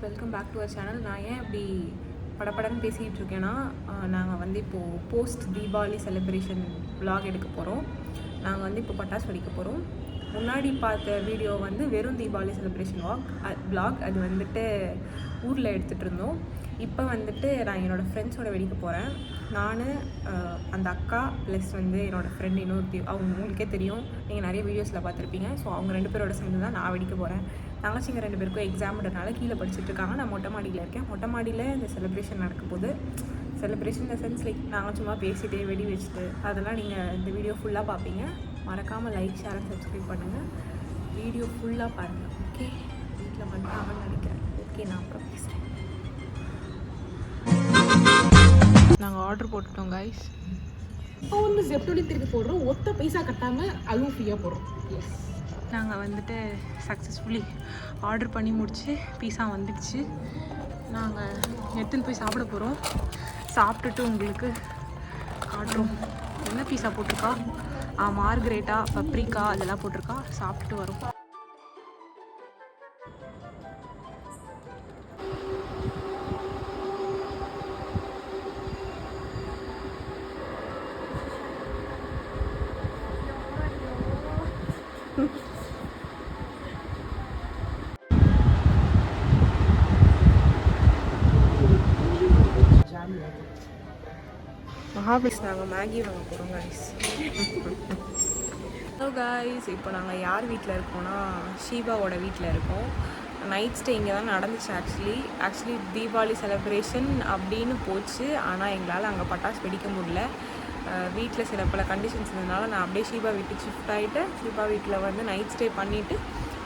Welcome back to our channel. நான் ஏன் இப்படி படப்படன்னு பேசிகிட்டு இருக்கேன்னா, நாங்கள் வந்து இப்போது போஸ்ட் தீபாவளி செலிப்ரேஷன் vlog எடுக்க போகிறோம். நாங்கள் வந்து இப்போ பட்டாசு வெடிக்க போகிறோம். முன்னாடி பார்த்த வீடியோ வந்து வெறும் தீபாவளி செலிப்ரேஷன் vlog. அது வந்துட்டு ஊரில் எடுத்துகிட்டு இருந்தோம். இப்போ வந்துட்டு நான் என்னோடய ஃப்ரெண்ட்ஸோட வெடிக்க போகிறேன். நான் அந்த அக்கா ப்ளஸ் வந்து என்னோடய ஃப்ரெண்ட் இன்னொருத்தி, அவங்க உங்களுக்கே தெரியும், நீங்கள் நிறைய வீடியோஸில் பார்த்துருப்பீங்க. ஸோ அவங்க 2 பேரோட சேர்ந்து தான் நான் வெடிக்க போகிறேன். தங்கச்சிங்க 2 பேருக்கும் எக்ஸாம்ன்றனால கீழே படிச்சுட்டு இருக்காங்க. நான் மொட்டை மாடியில் இருக்கேன். மொட்டை மாடியில் இந்த செலிப்ரேஷன் நடக்கும் போது, செலிப்ரேஷன் இந்த சென்ஸ் லைக் நாங்கள் சும்மா பேசிகிட்டே வெடி வச்சுட்டு அதெல்லாம் நீங்கள் இந்த வீடியோ ஃபுல்லாக பார்ப்பீங்க. மறக்காமல் லைக், ஷேர் அண்ட் சப்ஸ்கிரைப் பண்ணுங்கள். வீடியோ ஃபுல்லாக பாருங்கள். ஓகே, வீட்டில் வந்துட்டாங்கன்னு நினைக்கிறேன். ஓகே, நான் அப்புறம் பேசுகிறேன். நாங்கள் ஆர்டர் போட்டுட்டோம் கைஸ். இப்போ வந்து ஜெப்டோலி திருப்பி போடுறோம். ஒத்த பைசா கட்டாமல் அதுவும் ஃப்ரீயாக போடுறோம். எஸ், நாங்கள் வந்துட்டு சக்ஸஸ்ஃபுல்லி ஆர்டர் பண்ணி முடிச்சு பீஸா வந்துடுச்சு. நாங்கள் எடுத்துன்னு போய் சாப்பிட போகிறோம். சாப்பிட்டுட்டு உங்களுக்கு காட்டுறோம். என்ன பீஸா போட்டிருக்கா? மார்கரேட்டா, பப்ரிக்கா அதெல்லாம் போட்டிருக்கா. சாப்பிட்டுட்டு வரோம். மகாபலிஸ் நாங்கள் மேகி வாங்க போகிறோம் கைஸ். ஹலோ கைஸ், இப்போ நாங்கள் யார் வீட்டில் இருக்கோம்னா ஷீபாவோட வீட்டில் இருக்கோம். நைட் ஸ்டே இங்கே தான் நடந்துச்சு. ஆக்சுவலி தீபாவளி செலிப்ரேஷன் அப்படின்னு போச்சு. ஆனால் எங்களால் அங்கே பட்டாசு வெடிக்க முடியல. வீட்டில் சில பல கண்டிஷன்ஸ் இருந்ததுனால நான் அப்படியே ஷீபா வீட்டுக்கு ஷிஃப்ட் ஆகிட்டு ஷீபா வீட்டில் வந்து நைட் ஸ்டே பண்ணிவிட்டு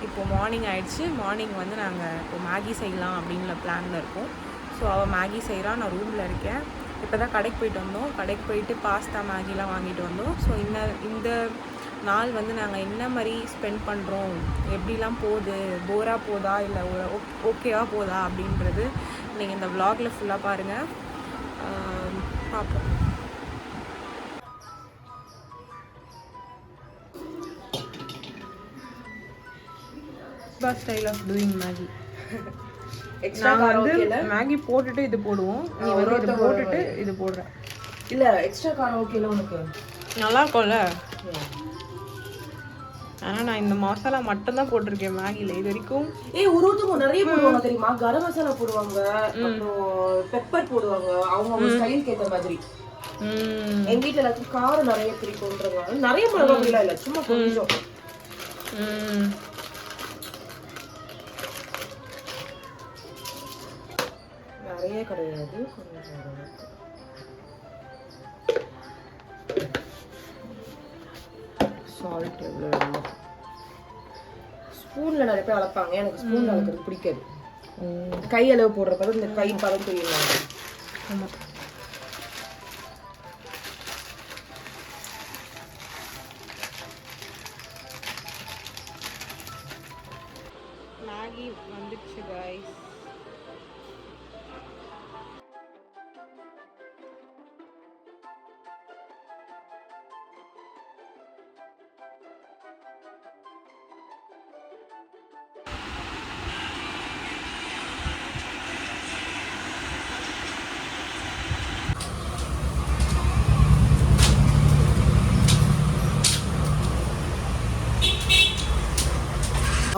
இப்போது மார்னிங் ஆகிடுச்சு. மார்னிங் வந்து நாங்கள் இப்போ மேகி செய்யலாம் அப்படின்ற பிளானில் இருக்கோம். ஸோ அவள் மேகி செய்கிறா, நான் ரூமில் இருக்கேன். இப்போ தான் கடைக்கு போயிட்டு வந்தோம். கடைக்கு போயிட்டு பாஸ்தா மேகிலாம் வாங்கிட்டு வந்தோம். ஸோ இந்த நாள் வந்து நாங்கள் என்ன மாதிரி ஸ்பெண்ட் பண்ணுறோம், எப்படிலாம் போகுது, போராக போதா இல்லை ஓகேவாக போதா அப்படின்றது நீங்கள் இந்த விலாகில் ஃபுல்லாக பாருங்கள். பார்ப்போம். Style of doing Maggi. நாங்கள் வந்து மேகி போட்டுட்டு இது போடுவோம். நீ வந்து இது போட்டுட்டு இது போடுற. இல்லை, எக்ஸ்ட்ரா காரம் ஓகேல உனக்கு? நல்லா இருக்கும்ல. ஆனால் நான் இந்த மசாலா மட்டும்தான் போட்டிருக்கேன் மேகியில் இது வரைக்கும். ஒருத்தவங்க நிறைய போடுவாங்க தெரியுமா? கரம் மசாலா போடுவாங்க, அப்புறம் பெப்பர் போடுவாங்க. அவங்க ஸ்டைலுக்கு ஏற்ற மாதிரி. எங்க வீட்டில் எல்லாத்துக்கும் காரம் நிறைய பிடிக்கும்ன்றாங்க. நிறைய மிளகாய் இல்லை, சும்மா கொஞ்சம். நிறைய கிடையாது, கொஞ்சம். சால்ட் எவ்வளோ வேணும்? ஸ்பூனில் நிறைய பேர் அளப்பாங்க. எனக்கு ஸ்பூனில் அளக்கிறது பிடிக்காது. கை அளவு போடுறப்ப இந்த கை பதம் தெரியும். ஆமாம், மேகி வந்துடுச்சு கைஸ்.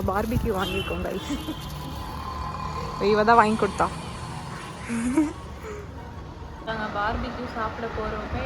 பார்பிக்யூ வாங்கியிருக்கோம் கைஸ். இவ தான் வாங்கி கொடுத்தா. நாங்கள் பார்பிக்யூ சாப்பிட போகிறோமே.